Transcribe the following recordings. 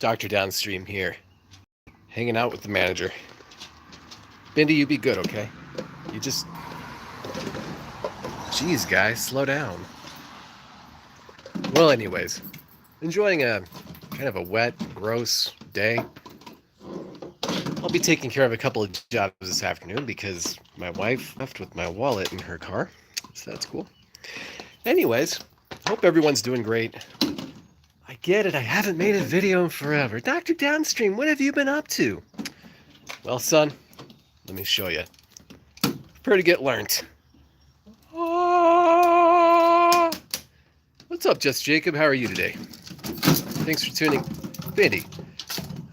Dr. Downstream here, hanging out with the manager. Bindi, you be good, okay? You just... Jeez, guys, slow down. Well, anyways, enjoying a kind of a wet, gross day. I'll be taking care of a couple of jobs this afternoon because my wife left with my wallet in her car, so that's cool. Anyways, hope everyone's doing great. I get it, I haven't made a video in forever. Dr. Downstream, what have you been up to? Well, son, let me show you. Prepare to get learnt. What's up, Just Jacob? How are you today? Thanks for tuning. Bindi,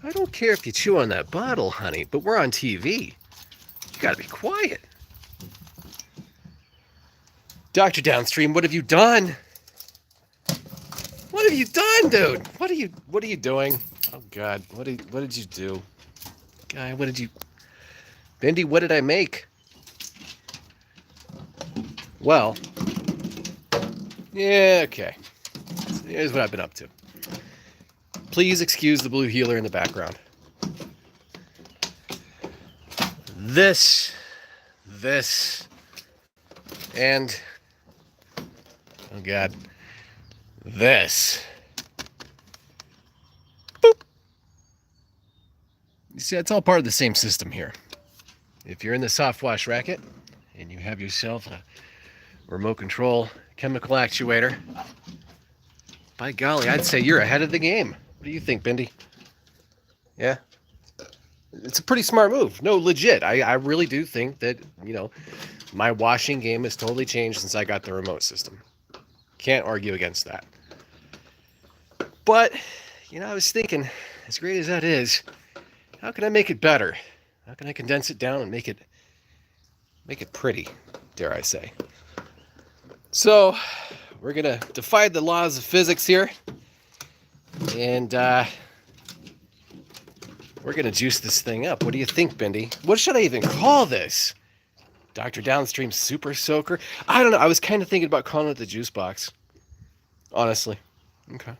I don't care if you chew on that bottle, honey, but we're on TV. You gotta be quiet. Dr. Downstream, what have you done? What have you done, dude? What are you doing? Oh God, what did you do? Guy, what did you... Bindi, what did I make? Well, yeah, okay. So here's what I've been up to. Please excuse the blue healer in the background. This, and, oh God, this. Boop. You see, it's all part of the same system here. If you're in the soft wash racket and you have yourself a remote control chemical actuator, by golly, I'd say you're ahead of the game. What do you think, Bindi? Yeah? It's a pretty smart move. No, legit. I really do think that, you know, my washing game has totally changed since I got the remote system. Can't argue against that. But, you know, I was thinking, as great as that is, how can I make it better? How can I condense it down and make it pretty, dare I say? So, we're going to defy the laws of physics here. And we're going to juice this thing up. What do you think, Bindi? What should I even call this? Dr. Downstream Super Soaker? I don't know. I was kind of thinking about calling it the juice box. Honestly. Okay.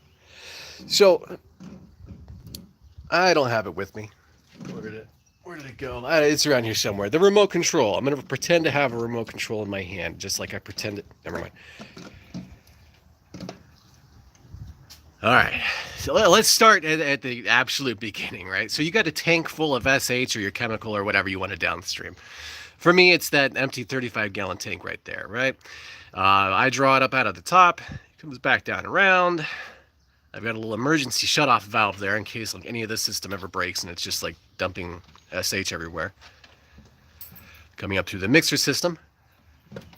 So, I don't have it with me. Where did it go? It's around here somewhere. The remote control. I'm going to pretend to have a remote control in my hand, just like I pretended. Never mind. All right. So let's start at the absolute beginning, right? So you got a tank full of SH or your chemical or whatever you want to downstream. For me, it's that empty 35-gallon tank right there, right? I draw it up out of the top. It comes back down around. I've got a little emergency shutoff valve there in case like any of this system ever breaks and it's just like dumping SH everywhere. Coming up through the mixer system.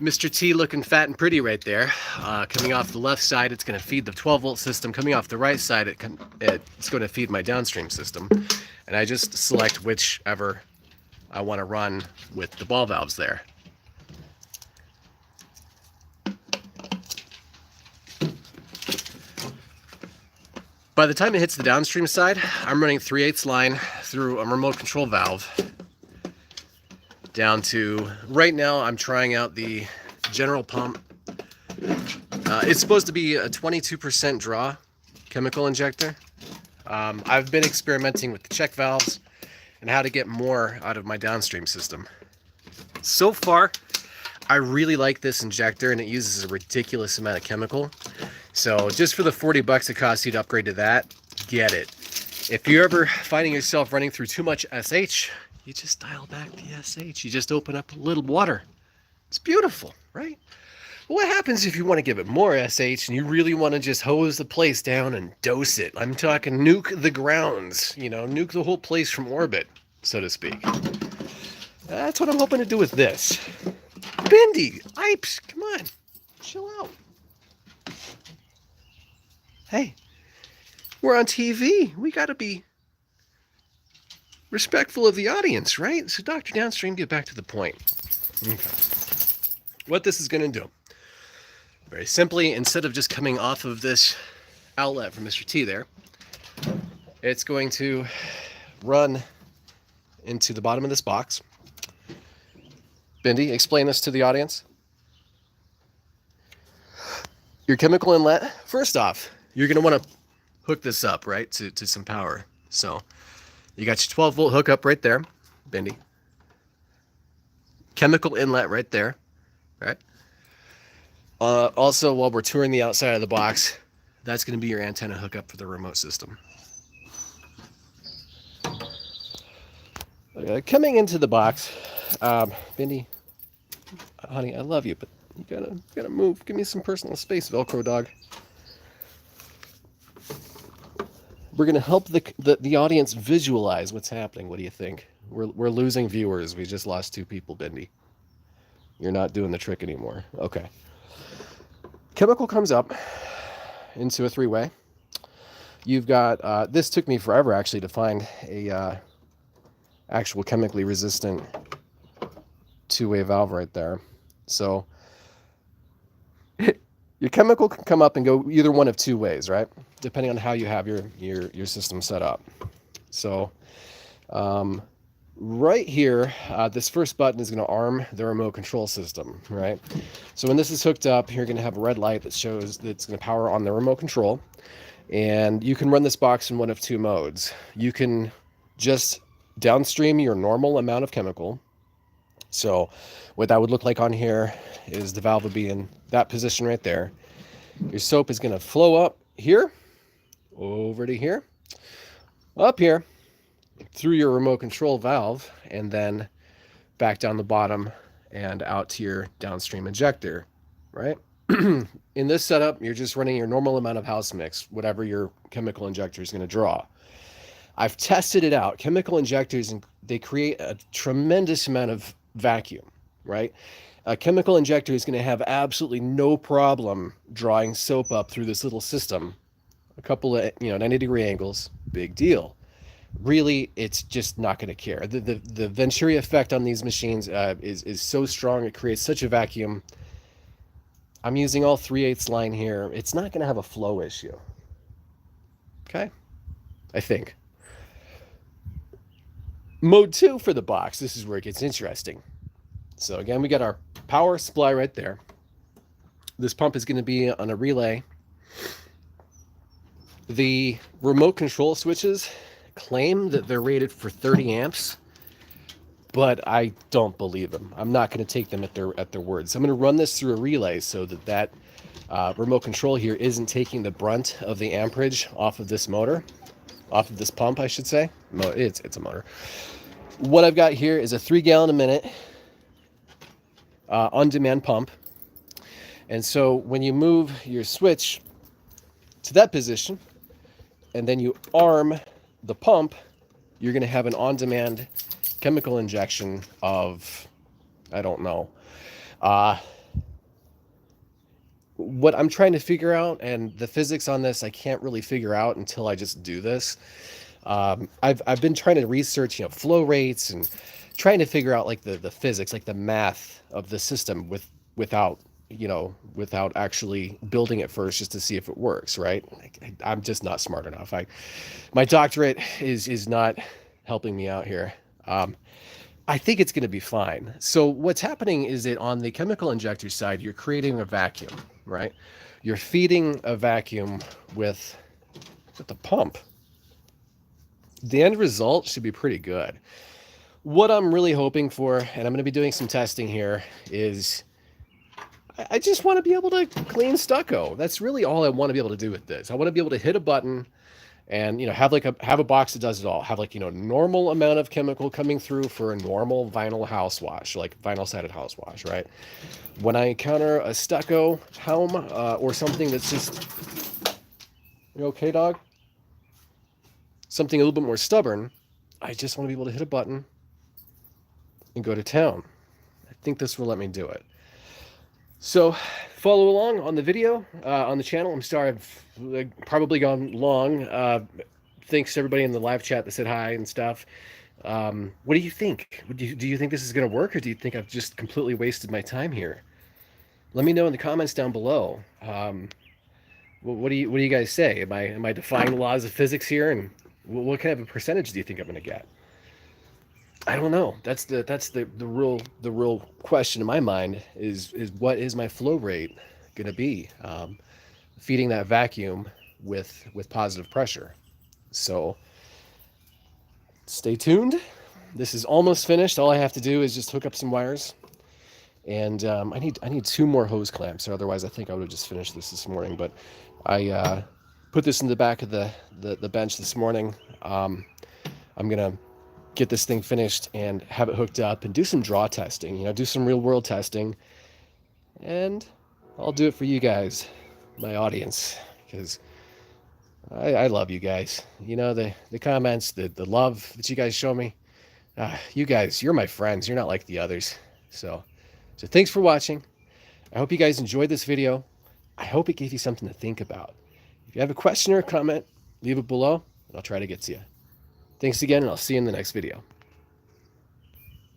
Mr. T looking fat and pretty right there. Coming off the left side, it's going to feed the 12-volt system. Coming off the right side, it's going to feed my downstream system. And I just select whichever I want to run with the ball valves there. By the time it hits the downstream side, I'm running 3/8 line through a remote control valve down to, right now I'm trying out the general pump. It's supposed to be a 22% draw chemical injector. I've been experimenting with the check valves and how to get more out of my downstream system. So far, I really like this injector and it uses a ridiculous amount of chemical. So just for the 40 bucks it costs you to upgrade to that, get it. If you're ever finding yourself running through too much SH, you just dial back the SH. You just open up a little water. It's beautiful, right? Well, what happens if you want to give it more SH and you really want to just hose the place down and dose it? I'm talking nuke the grounds, you know, nuke the whole place from orbit, so to speak. That's what I'm hoping to do with this. Bindi, Ipes, come on, chill out. Hey, we're on TV. We got to be respectful of the audience, right? So Dr. Downstream, get back to the point. Okay. What this is going to do, very simply, instead of just coming off of this outlet from Mr. T there, it's going to run into the bottom of this box. Bindi, explain this to the audience. Your chemical inlet, first off, you're going to want to hook this up, right, to some power. So you got your 12-volt hookup right there, Bendy. Chemical inlet right there, right? Also, while we're touring the outside of the box, that's going to be your antenna hookup for the remote system. Coming into the box, Bendy, honey, I love you, but you gotta move. Give me some personal space, Velcro dog. We're gonna help the audience visualize what's happening. What do you think? We're losing viewers. We just lost 2 people, Bendy. You're not doing the trick anymore. Okay. Chemical comes up into a 3-way. You've got this took me forever actually to find a actual chemically resistant 2-way valve right there. So your chemical can come up and go either one of 2 ways, right? Depending on how you have your system set up. So right here, this first button is going to arm the remote control system, right? So when this is hooked up, you're going to have a red light that shows that it's going to power on the remote control. And you can run this box in one of 2 modes. You can just downstream your normal amount of chemical. So what that would look like on here is the valve would be in that position right there. Your soap is going to flow up here, over to here, up here, through your remote control valve, and then back down the bottom and out to your downstream injector, right? In this setup, you're just running your normal amount of house mix, whatever your chemical injector is going to draw. I've tested it out. Chemical injectors, they create a tremendous amount of vacuum, right? A chemical injector is going to have absolutely no problem drawing soap up through this little system. A couple of 90-degree angles, big deal. Really, it's just not going to care. The Venturi effect on these machines is so strong. It creates such a vacuum. I'm using all 3/8 line here. It's not going to have a flow issue. Okay? I think. Mode 2 for the box. This is where it gets interesting. So again, we got our power supply right there. This pump is going to be on a relay. The remote control switches claim that they're rated for 30 amps, but I don't believe them. I'm not going to take them at their words. I'm going to run this through a relay so that remote control here isn't taking the brunt of the amperage off of this motor, off of this pump, I should say. It's a motor. What I've got here is a 3 gallon a minute on-demand pump. And so when you move your switch to that position, and then you arm the pump, you're going to have an on-demand chemical injection of, I don't know. What I'm trying to figure out, and the physics on this, I can't really figure out until I just do this. I've been trying to research, flow rates and trying to figure out like the physics, like the math of the system without actually building it first just to see if it works, right? I'm just not smart enough. My doctorate is not helping me out here. I think it's going to be fine. So what's happening is that on the chemical injector side, you're creating a vacuum, right? You're feeding a vacuum with the pump. The end result should be pretty good. What I'm really hoping for, and I'm going to be doing some testing here, is I just want to be able to clean stucco. That's really all I want to be able to do with this. I want to be able to hit a button and have a box that does it all. Have normal amount of chemical coming through for a normal vinyl house wash, like vinyl sided house wash, right? When I encounter a stucco helm or something that's just, you okay, dog? Something a little bit more stubborn, I just want to be able to hit a button and go to town. I think this will let me do it. So follow along on the video, on the channel. I'm sorry I've probably gone long. Thanks to everybody in the live chat that said hi and stuff. What do you think? Do you think this is going to work, or do you think I've just completely wasted my time here? Let me know in the comments down below. What do you guys say? Am I defying the laws of physics here? And what kind of a percentage do you think I'm going to get? I don't know. That's the real question in my mind is what is my flow rate going to be? Feeding that vacuum with positive pressure. So stay tuned. This is almost finished. All I have to do is just hook up some wires, and I need 2 more hose clamps, or otherwise I think I would have just finished this morning. But I put this in the back of the bench this morning. I'm gonna get this thing finished and have it hooked up and do some draw testing, you know, do some real world testing, and I'll do it for you guys, my audience, because I love you guys. You know, the comments, the love that you guys show me. You guys, you're my friends. You're not like the others. So thanks for watching. I hope you guys enjoyed this video. I hope it gave you something to think about. If you have a question or a comment, leave it below, and I'll try to get to you. Thanks again, and I'll see you in the next video.